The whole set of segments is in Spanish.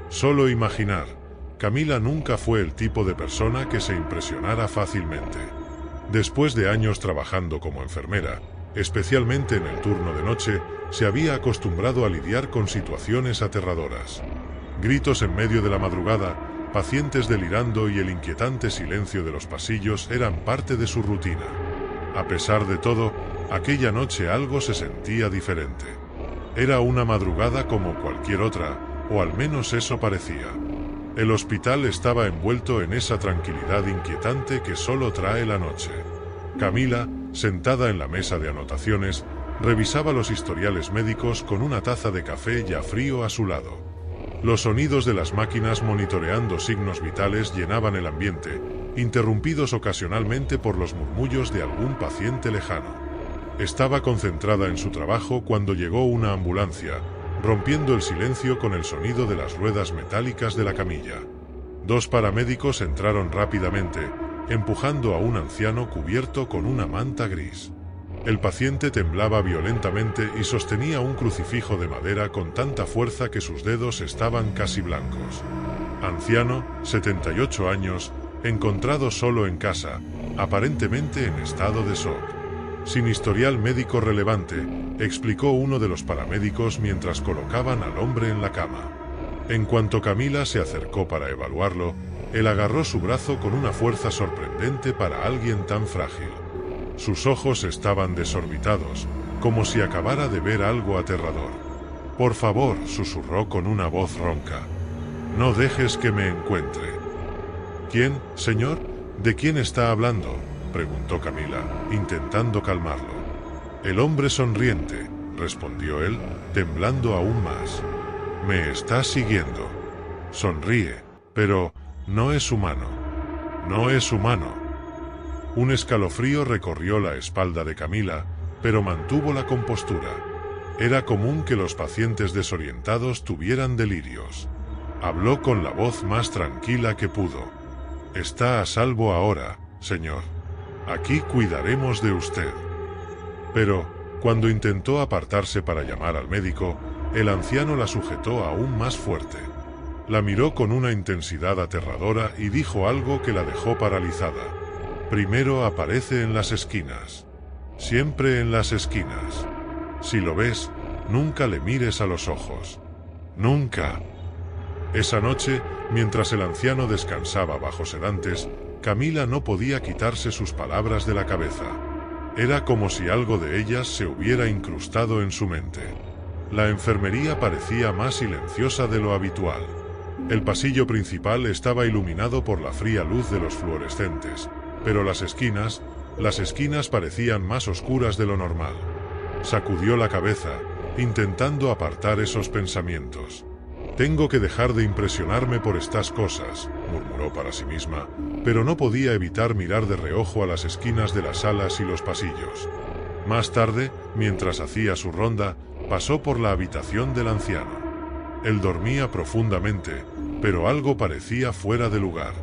Solo imaginar. Camila nunca fue el tipo de persona que se impresionara fácilmente. Después de años trabajando como enfermera, especialmente en el turno de noche, se había acostumbrado a lidiar con situaciones aterradoras. Gritos en medio de la madrugada, pacientes delirando y el inquietante silencio de los pasillos eran parte de su rutina. A pesar de todo, aquella noche algo se sentía diferente. Era una madrugada como cualquier otra, o al menos eso parecía. El hospital estaba envuelto en esa tranquilidad inquietante que solo trae la noche. Camila, sentada en la mesa de anotaciones, revisaba los historiales médicos con una taza de café ya frío a su lado. Los sonidos de las máquinas monitoreando signos vitales llenaban el ambiente, interrumpidos ocasionalmente por los murmullos de algún paciente lejano. Estaba concentrada en su trabajo cuando llegó una ambulancia, rompiendo el silencio con el sonido de las ruedas metálicas de la camilla. Dos paramédicos entraron rápidamente, empujando a un anciano cubierto con una manta gris. El paciente temblaba violentamente y sostenía un crucifijo de madera con tanta fuerza que sus dedos estaban casi blancos. Anciano, 78 años, encontrado solo en casa, aparentemente en estado de shock. Sin historial médico relevante, explicó uno de los paramédicos mientras colocaban al hombre en la cama. En cuanto Camila se acercó para evaluarlo, él agarró su brazo con una fuerza sorprendente para alguien tan frágil. Sus ojos estaban desorbitados, como si acabara de ver algo aterrador. «Por favor», susurró con una voz ronca. «No dejes que me encuentre». «¿Quién, señor? ¿De quién está hablando?», preguntó Camila, intentando calmarlo. «El hombre sonriente», respondió él, temblando aún más. «Me está siguiendo. Sonríe, pero no es humano. No es humano». Un escalofrío recorrió la espalda de Camila, pero mantuvo la compostura. Era común que los pacientes desorientados tuvieran delirios. Habló con la voz más tranquila que pudo. «Está a salvo ahora, señor. Aquí cuidaremos de usted». Pero, cuando intentó apartarse para llamar al médico, el anciano la sujetó aún más fuerte. La miró con una intensidad aterradora y dijo algo que la dejó paralizada. «Primero aparece en las esquinas. Siempre en las esquinas. Si lo ves, nunca le mires a los ojos. Nunca». Esa noche, mientras el anciano descansaba bajo sedantes, Camila no podía quitarse sus palabras de la cabeza. Era como si algo de ellas se hubiera incrustado en su mente. La enfermería parecía más silenciosa de lo habitual. El pasillo principal estaba iluminado por la fría luz de los fluorescentes, pero las esquinas parecían más oscuras de lo normal. Sacudió la cabeza, intentando apartar esos pensamientos. «Tengo que dejar de impresionarme por estas cosas», murmuró para sí misma, pero no podía evitar mirar de reojo a las esquinas de las salas y los pasillos. Más tarde, mientras hacía su ronda, pasó por la habitación del anciano. Él dormía profundamente, pero algo parecía fuera de lugar.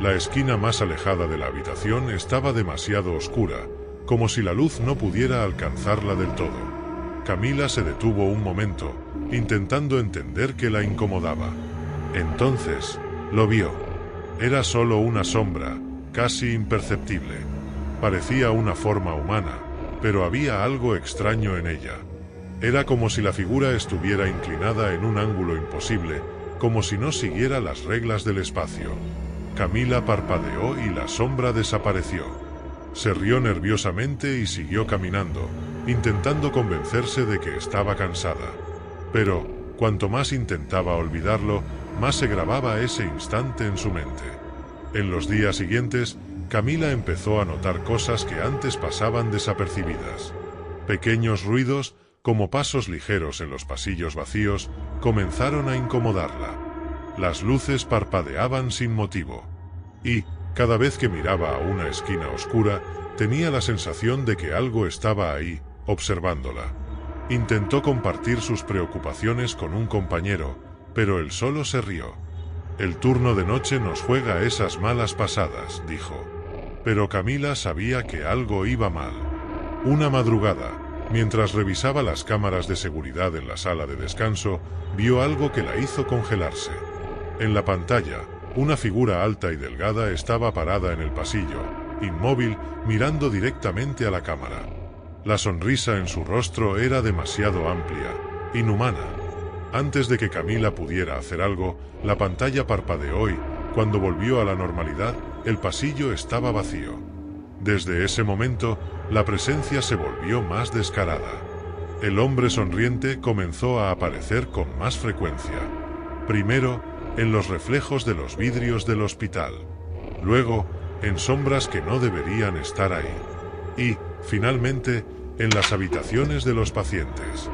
La esquina más alejada de la habitación estaba demasiado oscura, como si la luz no pudiera alcanzarla del todo. Camila se detuvo un momento, intentando entender qué la incomodaba. Entonces, lo vio. Era solo una sombra, casi imperceptible. Parecía una forma humana, pero había algo extraño en ella. Era como si la figura estuviera inclinada en un ángulo imposible, como si no siguiera las reglas del espacio. Camila parpadeó y la sombra desapareció. Se rió nerviosamente y siguió caminando, intentando convencerse de que estaba cansada. Pero, cuanto más intentaba olvidarlo, más se grababa ese instante en su mente. En los días siguientes, Camila empezó a notar cosas que antes pasaban desapercibidas. Pequeños ruidos, como pasos ligeros en los pasillos vacíos, comenzaron a incomodarla. Las luces parpadeaban sin motivo. Y, cada vez que miraba a una esquina oscura, tenía la sensación de que algo estaba ahí, observándola. Intentó compartir sus preocupaciones con un compañero, pero él solo se rió. «El turno de noche nos juega esas malas pasadas», dijo. Pero Camila sabía que algo iba mal. Una madrugada, mientras revisaba las cámaras de seguridad en la sala de descanso, vio algo que la hizo congelarse. En la pantalla, una figura alta y delgada estaba parada en el pasillo, inmóvil, mirando directamente a la cámara. La sonrisa en su rostro era demasiado amplia, inhumana. Antes de que Camila pudiera hacer algo, la pantalla parpadeó y, cuando volvió a la normalidad, el pasillo estaba vacío. Desde ese momento, la presencia se volvió más descarada. El hombre sonriente comenzó a aparecer con más frecuencia. Primero, en los reflejos de los vidrios del hospital. Luego, en sombras que no deberían estar ahí. Y, finalmente, en las habitaciones de los pacientes.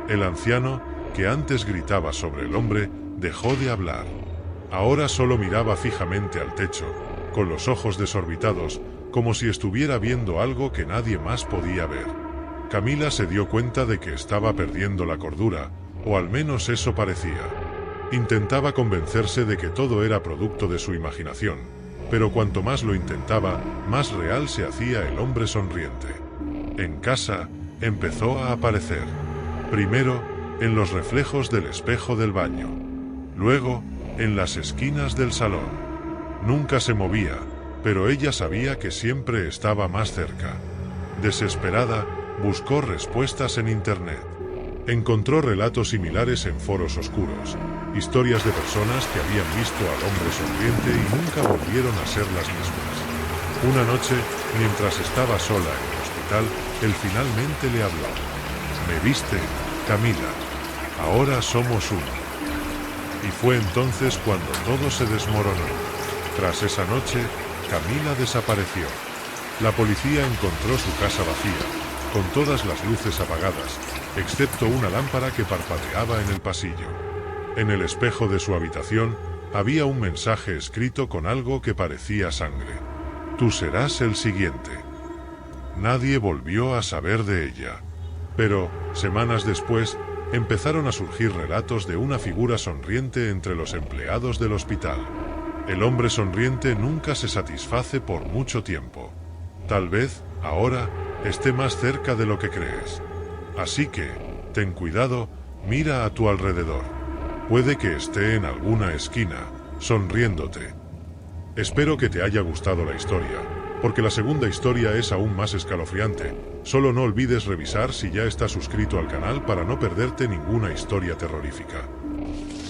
El anciano, que antes gritaba sobre el hombre, dejó de hablar. Ahora solo miraba fijamente al techo, con los ojos desorbitados, como si estuviera viendo algo que nadie más podía ver. Camila se dio cuenta de que estaba perdiendo la cordura, o al menos eso parecía. Intentaba convencerse de que todo era producto de su imaginación, pero cuanto más lo intentaba, más real se hacía el hombre sonriente. En casa, empezó a aparecer. Primero, en los reflejos del espejo del baño. Luego, en las esquinas del salón. Nunca se movía, pero ella sabía que siempre estaba más cerca. Desesperada, buscó respuestas en internet. Encontró relatos similares en foros oscuros, historias de personas que habían visto al hombre sonriente y nunca volvieron a ser las mismas. Una noche, mientras estaba sola en el hospital, él finalmente le habló. «¿Me viste, Camila? Ahora somos uno». Y fue entonces cuando todo se desmoronó. Tras esa noche, Camila desapareció. La policía encontró su casa vacía, con todas las luces apagadas, excepto una lámpara que parpadeaba en el pasillo. En el espejo de su habitación, había un mensaje escrito con algo que parecía sangre. «Tú serás el siguiente». Nadie volvió a saber de ella. Pero, semanas después, empezaron a surgir relatos de una figura sonriente entre los empleados del hospital. El hombre sonriente nunca se satisface por mucho tiempo. Tal vez, ahora, esté más cerca de lo que crees. Así que, ten cuidado, mira a tu alrededor. Puede que esté en alguna esquina, sonriéndote. Espero que te haya gustado la historia, porque la segunda historia es aún más escalofriante. Solo no olvides revisar si ya estás suscrito al canal para no perderte ninguna historia terrorífica.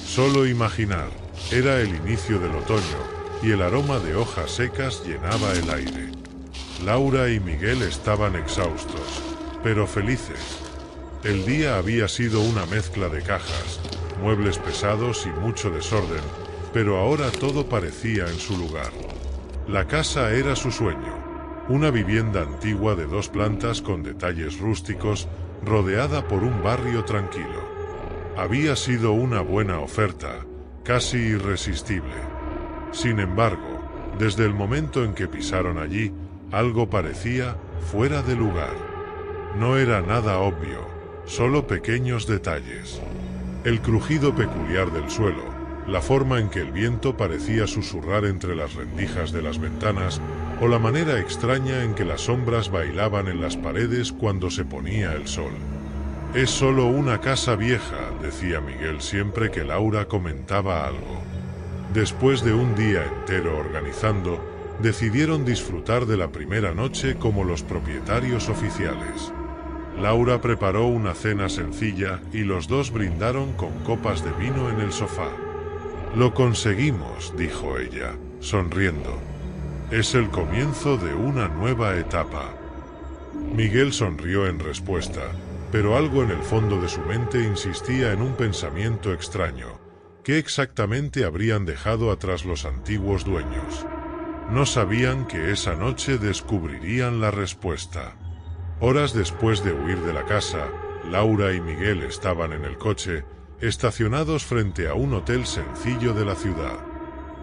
Solo imaginar, era el inicio del otoño, y el aroma de hojas secas llenaba el aire. Laura y Miguel estaban exhaustos, pero felices. El día había sido una mezcla de cajas, muebles pesados y mucho desorden, pero ahora todo parecía en su lugar. La casa era su sueño, una vivienda antigua de 2 plantas con detalles rústicos, rodeada por un barrio tranquilo. Había sido una buena oferta, casi irresistible. Sin embargo, desde el momento en que pisaron allí, algo parecía fuera de lugar. No era nada obvio, solo pequeños detalles. El crujido peculiar del suelo, la forma en que el viento parecía susurrar entre las rendijas de las ventanas, o la manera extraña en que las sombras bailaban en las paredes cuando se ponía el sol. «Es solo una casa vieja», decía Miguel siempre que Laura comentaba algo. Después de un día entero organizando, decidieron disfrutar de la primera noche como los propietarios oficiales. Laura preparó una cena sencilla y los dos brindaron con copas de vino en el sofá. «Lo conseguimos», dijo ella, sonriendo. «Es el comienzo de una nueva etapa». Miguel sonrió en respuesta, pero algo en el fondo de su mente insistía en un pensamiento extraño. ¿Qué exactamente habrían dejado atrás los antiguos dueños? No sabían que esa noche descubrirían la respuesta. Horas después de huir de la casa, Laura y Miguel estaban en el coche, estacionados frente a un hotel sencillo de la ciudad.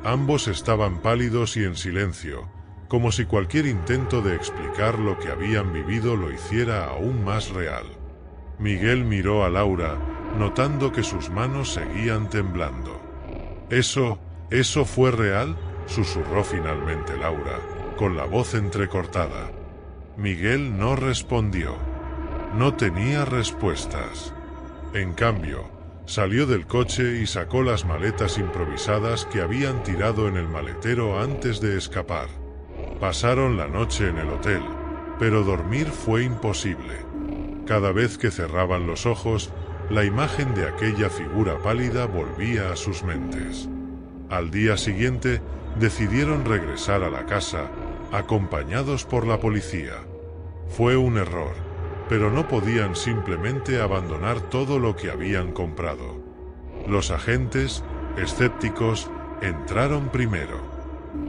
Ambos estaban pálidos y en silencio, como si cualquier intento de explicar lo que habían vivido lo hiciera aún más real. Miguel miró a Laura, notando que sus manos seguían temblando. ¿Eso fue real?», susurró finalmente Laura, con la voz entrecortada. Miguel no respondió. No tenía respuestas. En cambio, Salió del coche y sacó las maletas improvisadas que habían tirado en el maletero antes de escapar. Pasaron la noche en el hotel, pero dormir fue imposible. Cada vez que cerraban los ojos, la imagen de aquella figura pálida volvía a sus mentes. Al día siguiente, decidieron regresar a la casa, acompañados por la policía. Fue un error, pero no podían simplemente abandonar todo lo que habían comprado. Los agentes, escépticos, entraron primero.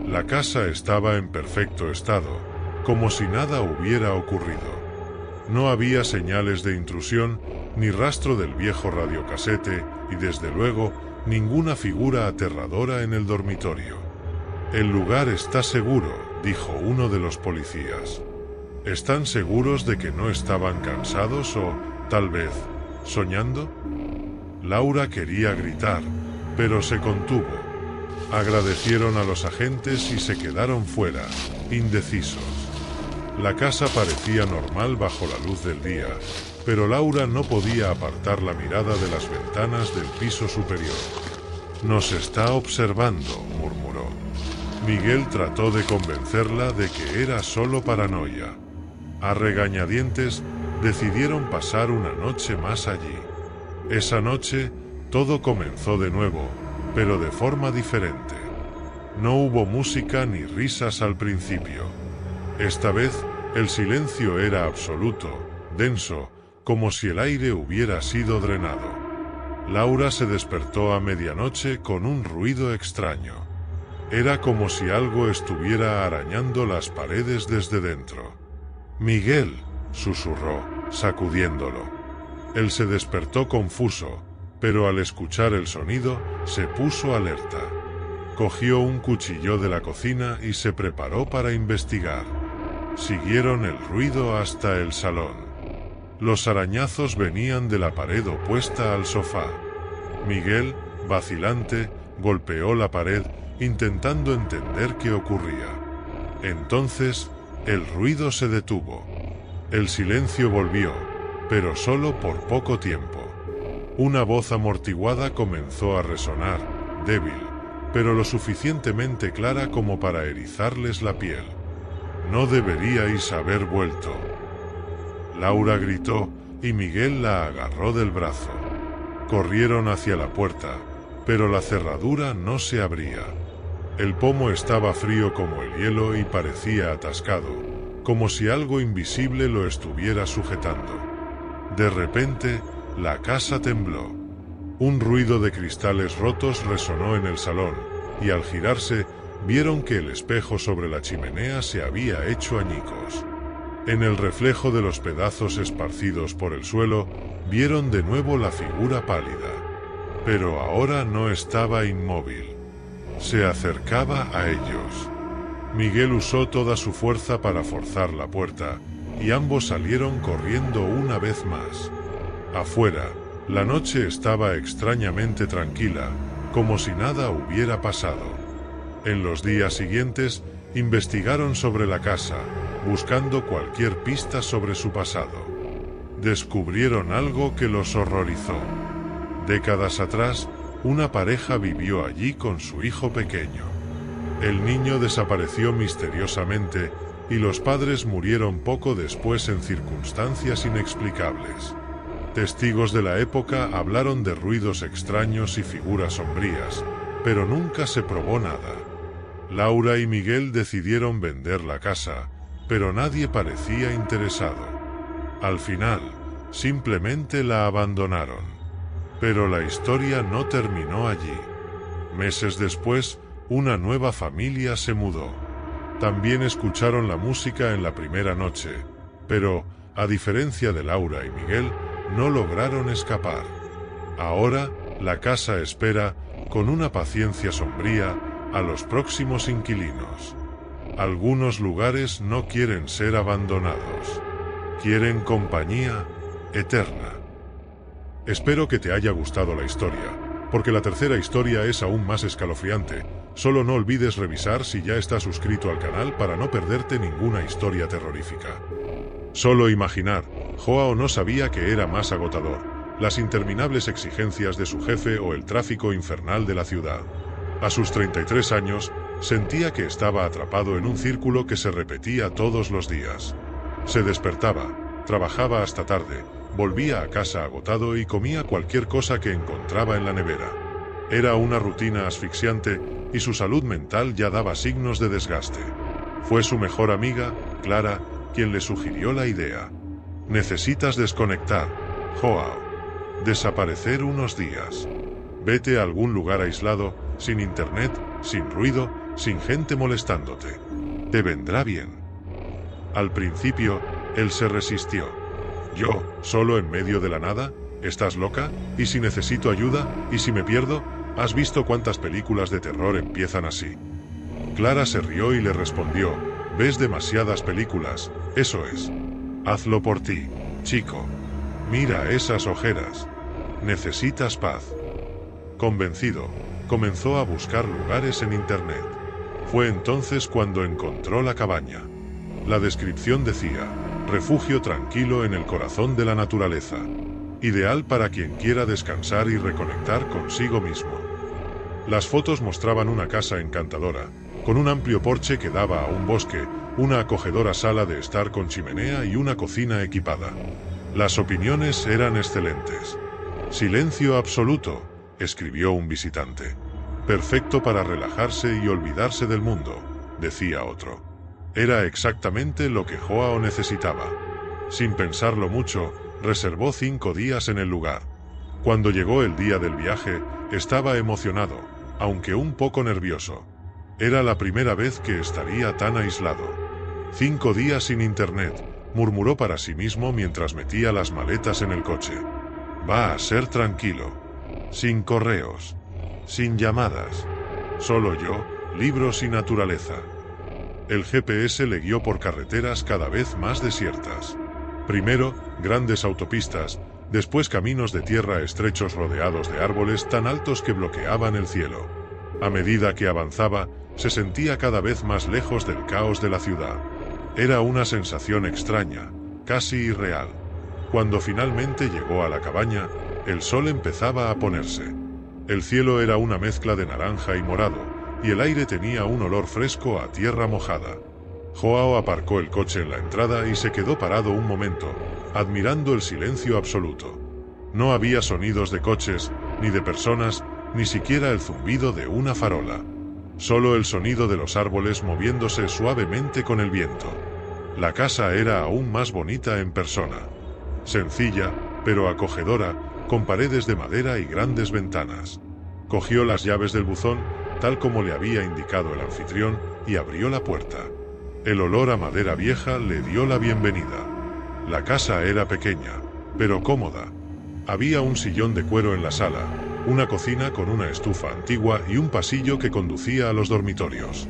La casa estaba en perfecto estado, como si nada hubiera ocurrido. No había señales de intrusión, ni rastro del viejo radiocasete, y desde luego, ninguna figura aterradora en el dormitorio. «El lugar está seguro», dijo uno de los policías. ¿Están seguros de que no estaban cansados o, tal vez, soñando? Laura quería gritar, pero se contuvo. Agradecieron a los agentes y se quedaron fuera, indecisos. La casa parecía normal bajo la luz del día, pero Laura no podía apartar la mirada de las ventanas del piso superior. «Nos está observando», murmuró. Miguel trató de convencerla de que era solo paranoia. A regañadientes, decidieron pasar una noche más allí. Esa noche, todo comenzó de nuevo, pero de forma diferente. No hubo música ni risas al principio. Esta vez, el silencio era absoluto, denso, como si el aire hubiera sido drenado. Laura se despertó a medianoche con un ruido extraño. Era como si algo estuviera arañando las paredes desde dentro. «Miguel», susurró, sacudiéndolo. Él se despertó confuso, pero al escuchar el sonido, se puso alerta. Cogió un cuchillo de la cocina y se preparó para investigar. Siguieron el ruido hasta el salón. Los arañazos venían de la pared opuesta al sofá. Miguel, vacilante, golpeó la pared, intentando entender qué ocurría. Entonces, el ruido se detuvo. El silencio volvió, pero solo por poco tiempo. Una voz amortiguada comenzó a resonar, débil, pero lo suficientemente clara como para erizarles la piel. «No deberíais haber vuelto». Laura gritó, y Miguel la agarró del brazo. Corrieron hacia la puerta, pero la cerradura no se abría. El pomo estaba frío como el hielo y parecía atascado, como si algo invisible lo estuviera sujetando. De repente, la casa tembló. Un ruido de cristales rotos resonó en el salón, y al girarse, vieron que el espejo sobre la chimenea se había hecho añicos. En el reflejo de los pedazos esparcidos por el suelo, vieron de nuevo la figura pálida. Pero ahora no estaba inmóvil. Se acercaba a ellos. Miguel usó toda su fuerza para forzar la puerta, y ambos salieron corriendo una vez más. Afuera, la noche estaba extrañamente tranquila, como si nada hubiera pasado. En los días siguientes, investigaron sobre la casa, buscando cualquier pista sobre su pasado. Descubrieron algo que los horrorizó. Décadas atrás, una pareja vivió allí con su hijo pequeño. El niño desapareció misteriosamente y los padres murieron poco después en circunstancias inexplicables. Testigos de la época hablaron de ruidos extraños y figuras sombrías, pero nunca se probó nada. Laura y Miguel decidieron vender la casa, pero nadie parecía interesado. Al final, simplemente la abandonaron. Pero la historia no terminó allí. Meses después, una nueva familia se mudó. También escucharon la música en la primera noche, pero, a diferencia de Laura y Miguel, no lograron escapar. Ahora, la casa espera, con una paciencia sombría, a los próximos inquilinos. Algunos lugares no quieren ser abandonados. Quieren compañía eterna. Espero que te haya gustado la historia, porque la tercera historia es aún más escalofriante. Solo no olvides revisar si ya estás suscrito al canal para no perderte ninguna historia terrorífica. Solo imaginar, Joao no sabía que era más agotador, las interminables exigencias de su jefe o el tráfico infernal de la ciudad. A sus 33 años, sentía que estaba atrapado en un círculo que se repetía todos los días. Se despertaba, trabajaba hasta tarde, volvía a casa agotado y comía cualquier cosa que encontraba en la nevera. Era una rutina asfixiante y su salud mental ya daba signos de desgaste. Fue su mejor amiga, Clara, quien le sugirió la idea. Necesitas desconectar, Joao. Desaparecer unos días. Vete a algún lugar aislado, sin internet, sin ruido, sin gente molestándote. Te vendrá bien. Al principio, él se resistió. ¿Yo, solo en medio de la nada? ¿Estás loca? ¿Y si necesito ayuda? ¿Y si me pierdo? ¿Has visto cuántas películas de terror empiezan así? Clara se rió y le respondió, ves demasiadas películas, eso es. Hazlo por ti, chico. Mira esas ojeras. Necesitas paz. Convencido, comenzó a buscar lugares en internet. Fue entonces cuando encontró la cabaña. La descripción decía, refugio tranquilo en el corazón de la naturaleza. Ideal para quien quiera descansar y reconectar consigo mismo. Las fotos mostraban una casa encantadora, con un amplio porche que daba a un bosque, una acogedora sala de estar con chimenea y una cocina equipada. Las opiniones eran excelentes. Silencio absoluto, escribió un visitante. Perfecto para relajarse y olvidarse del mundo, decía otro. Era exactamente lo que Joao necesitaba. Sin pensarlo mucho, reservó 5 días en el lugar. Cuando llegó el día del viaje, estaba emocionado, aunque un poco nervioso. Era la primera vez que estaría tan aislado. 5 días sin internet, murmuró para sí mismo mientras metía las maletas en el coche. Va a ser tranquilo. Sin correos. Sin llamadas. Solo yo, libros y naturaleza. El GPS le guió por carreteras cada vez más desiertas. Primero, grandes autopistas, después caminos de tierra estrechos rodeados de árboles tan altos que bloqueaban el cielo. A medida que avanzaba, se sentía cada vez más lejos del caos de la ciudad. Era una sensación extraña, casi irreal. Cuando finalmente llegó a la cabaña, el sol empezaba a ponerse. El cielo era una mezcla de naranja y morado, y el aire tenía un olor fresco a tierra mojada. Joao aparcó el coche en la entrada y se quedó parado un momento, admirando el silencio absoluto. No había sonidos de coches, ni de personas, ni siquiera el zumbido de una farola. Solo el sonido de los árboles moviéndose suavemente con el viento. La casa era aún más bonita en persona. Sencilla, pero acogedora, con paredes de madera y grandes ventanas. Cogió las llaves del buzón, tal como le había indicado el anfitrión, y abrió la puerta. El olor a madera vieja le dio la bienvenida. La casa era pequeña, pero cómoda. Había un sillón de cuero en la sala, una cocina con una estufa antigua y un pasillo que conducía a los dormitorios.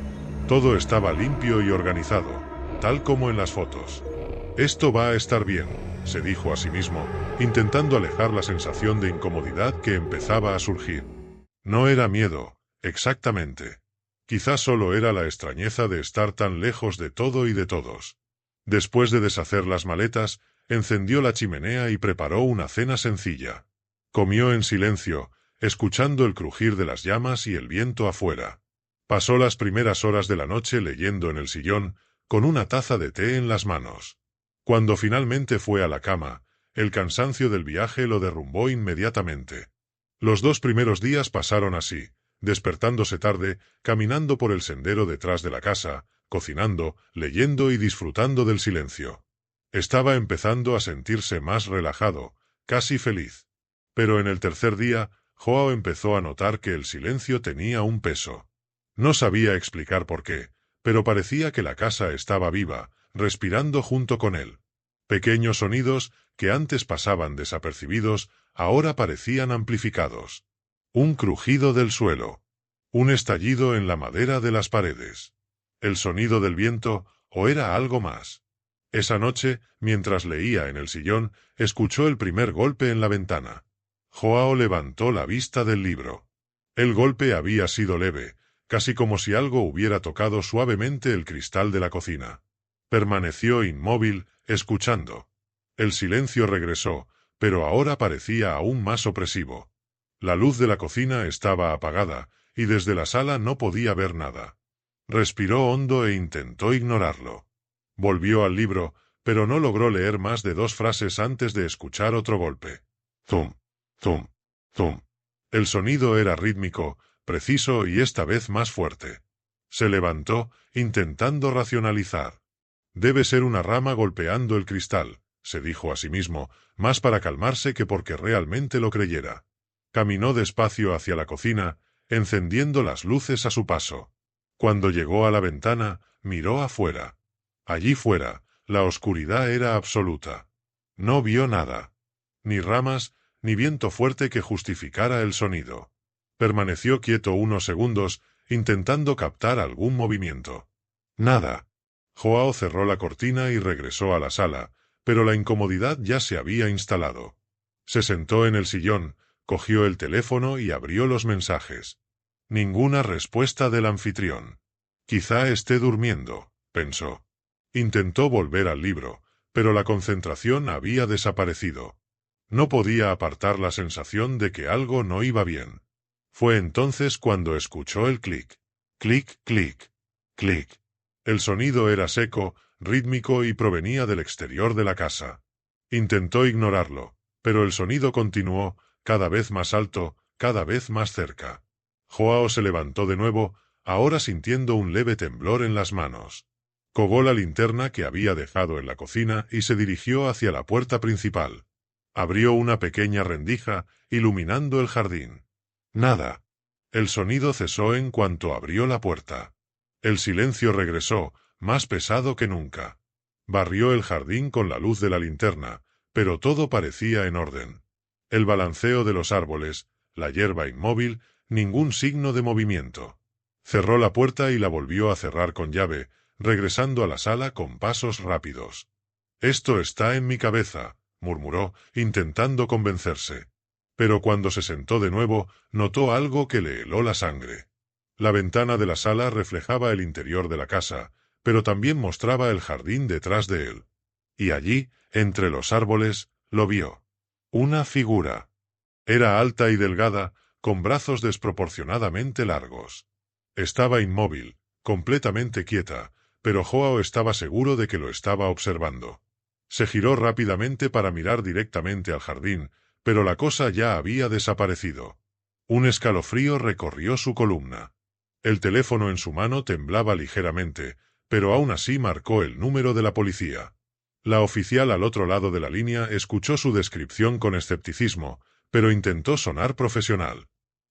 Todo estaba limpio y organizado, tal como en las fotos. Esto va a estar bien, se dijo a sí mismo, intentando alejar la sensación de incomodidad que empezaba a surgir. No era miedo, exactamente. Quizás solo era la extrañeza de estar tan lejos de todo y de todos. Después de deshacer las maletas, encendió la chimenea y preparó una cena sencilla. Comió en silencio, escuchando el crujir de las llamas y el viento afuera. Pasó las primeras horas de la noche leyendo en el sillón, con una taza de té en las manos. Cuando finalmente fue a la cama, el cansancio del viaje lo derrumbó inmediatamente. Los 2 primeros días pasaron así, despertándose tarde, caminando por el sendero detrás de la casa, cocinando, leyendo y disfrutando del silencio. Estaba empezando a sentirse más relajado, casi feliz. Pero en el tercer día, Joao empezó a notar que el silencio tenía un peso. No sabía explicar por qué, pero parecía que la casa estaba viva, respirando junto con él. Pequeños sonidos, que antes pasaban desapercibidos, ahora parecían amplificados. Un crujido del suelo. Un estallido en la madera de las paredes. El sonido del viento, o era algo más. Esa noche, mientras leía en el sillón, escuchó el primer golpe en la ventana. Joao levantó la vista del libro. El golpe había sido leve, casi como si algo hubiera tocado suavemente el cristal de la cocina. Permaneció inmóvil, escuchando. El silencio regresó, pero ahora parecía aún más opresivo. La luz de la cocina estaba apagada, y desde la sala no podía ver nada. Respiró hondo e intentó ignorarlo. Volvió al libro, pero no logró leer más de 2 frases antes de escuchar otro golpe. Zum, zum, zum. El sonido era rítmico, preciso y esta vez más fuerte. Se levantó, intentando racionalizar. Debe ser una rama golpeando el cristal, se dijo a sí mismo, más para calmarse que porque realmente lo creyera. Caminó despacio hacia la cocina, encendiendo las luces a su paso. Cuando llegó a la ventana, miró afuera. Allí fuera, la oscuridad era absoluta. No vio nada. Ni ramas, ni viento fuerte que justificara el sonido. Permaneció quieto unos segundos, intentando captar algún movimiento. Nada. Joao cerró la cortina y regresó a la sala, pero la incomodidad ya se había instalado. Se sentó en el sillón, cogió el teléfono y abrió los mensajes. Ninguna respuesta del anfitrión. Quizá esté durmiendo, pensó. Intentó volver al libro, pero la concentración había desaparecido. No podía apartar la sensación de que algo no iba bien. Fue entonces cuando escuchó el clic. Clic, clic, clic. El sonido era seco, rítmico y provenía del exterior de la casa. Intentó ignorarlo, pero el sonido continuó, cada vez más alto, cada vez más cerca. Joao se levantó de nuevo, ahora sintiendo un leve temblor en las manos. Colgó la linterna que había dejado en la cocina y se dirigió hacia la puerta principal. Abrió una pequeña rendija, iluminando el jardín. Nada. El sonido cesó en cuanto abrió la puerta. El silencio regresó, más pesado que nunca. Barrió el jardín con la luz de la linterna, pero todo parecía en orden. El balanceo de los árboles, la hierba inmóvil, ningún signo de movimiento. Cerró la puerta y la volvió a cerrar con llave, regresando a la sala con pasos rápidos. «Esto está en mi cabeza», murmuró, intentando convencerse. Pero cuando se sentó de nuevo, notó algo que le heló la sangre. La ventana de la sala reflejaba el interior de la casa, pero también mostraba el jardín detrás de él. Y allí, entre los árboles, lo vio. Una figura. Era alta y delgada, con brazos desproporcionadamente largos. Estaba inmóvil, completamente quieta, pero Joao estaba seguro de que lo estaba observando. Se giró rápidamente para mirar directamente al jardín, pero la cosa ya había desaparecido. Un escalofrío recorrió su columna. El teléfono en su mano temblaba ligeramente, pero aún así marcó el número de la policía. La oficial al otro lado de la línea escuchó su descripción con escepticismo, pero intentó sonar profesional.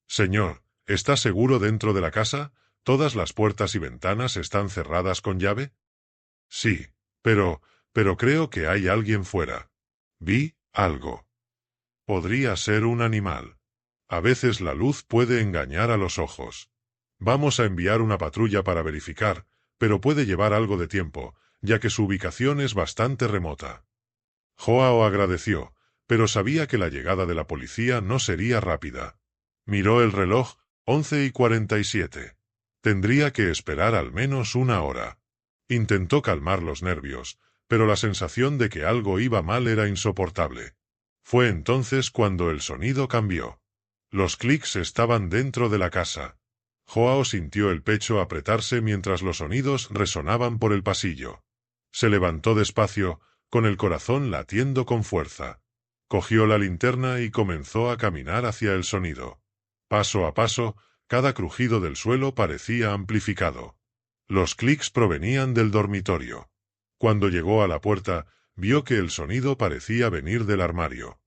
«Señor, ¿está seguro dentro de la casa? ¿Todas las puertas y ventanas están cerradas con llave?» «Sí, pero creo que hay alguien fuera. Vi algo. Podría ser un animal. A veces la luz puede engañar a los ojos. Vamos a enviar una patrulla para verificar, pero puede llevar algo de tiempo, ya que su ubicación es bastante remota». Joao agradeció, pero sabía que la llegada de la policía no sería rápida. Miró el reloj, 11:47. Tendría que esperar al menos una hora. Intentó calmar los nervios, pero la sensación de que algo iba mal era insoportable. Fue entonces cuando el sonido cambió. Los clics estaban dentro de la casa. Joao sintió el pecho apretarse mientras los sonidos resonaban por el pasillo. Se levantó despacio, con el corazón latiendo con fuerza. Cogió la linterna y comenzó a caminar hacia el sonido. Paso a paso, cada crujido del suelo parecía amplificado. Los clics provenían del dormitorio. Cuando llegó a la puerta, vio que el sonido parecía venir del armario.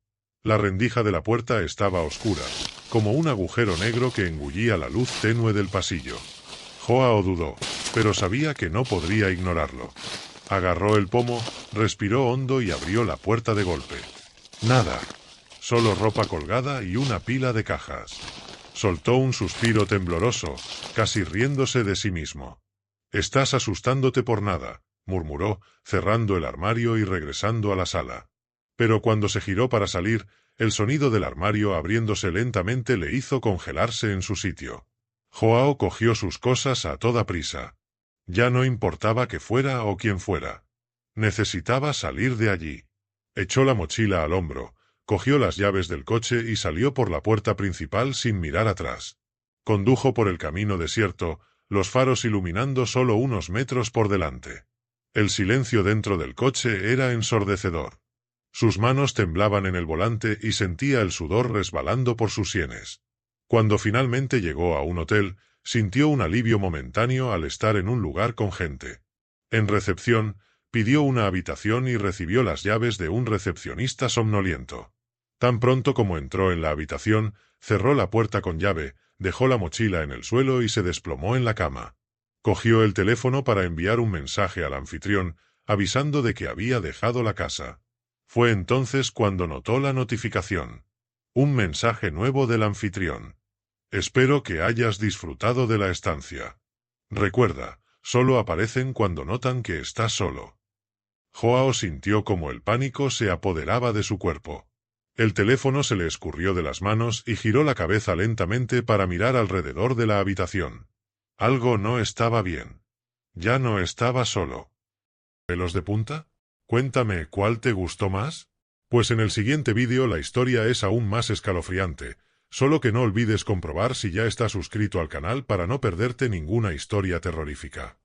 La rendija de la puerta estaba oscura, como un agujero negro que engullía la luz tenue del pasillo. Joao dudó, pero sabía que no podría ignorarlo. Agarró el pomo, respiró hondo y abrió la puerta de golpe. Nada. Solo ropa colgada y una pila de cajas. Soltó un suspiro tembloroso, casi riéndose de sí mismo. «Estás asustándote por nada», murmuró, cerrando el armario y regresando a la sala. Pero cuando se giró para salir, el sonido del armario abriéndose lentamente le hizo congelarse en su sitio. Joao cogió sus cosas a toda prisa. Ya no importaba que fuera o quién fuera. Necesitaba salir de allí. Echó la mochila al hombro, Cogió las llaves del coche y salió por la puerta principal sin mirar atrás. Condujo por el camino desierto, los faros iluminando solo unos metros por delante. El silencio dentro del coche era ensordecedor. Sus manos temblaban en el volante y sentía el sudor resbalando por sus sienes. Cuando finalmente llegó a un hotel, sintió un alivio momentáneo al estar en un lugar con gente. En recepción, pidió una habitación y recibió las llaves de un recepcionista somnoliento. Tan pronto como entró en la habitación, cerró la puerta con llave, dejó la mochila en el suelo y se desplomó en la cama. Cogió el teléfono para enviar un mensaje al anfitrión, avisando de que había dejado la casa. Fue entonces cuando notó la notificación. Un mensaje nuevo del anfitrión. Espero que hayas disfrutado de la estancia. Recuerda, solo aparecen cuando notan que estás solo. Joao sintió como el pánico se apoderaba de su cuerpo. El teléfono se le escurrió de las manos y giró la cabeza lentamente para mirar alrededor de la habitación. Algo no estaba bien. Ya no estaba solo. ¿Pelos de punta? Cuéntame, ¿cuál te gustó más? Pues en el siguiente vídeo la historia es aún más escalofriante, solo que no olvides comprobar si ya estás suscrito al canal para no perderte ninguna historia terrorífica.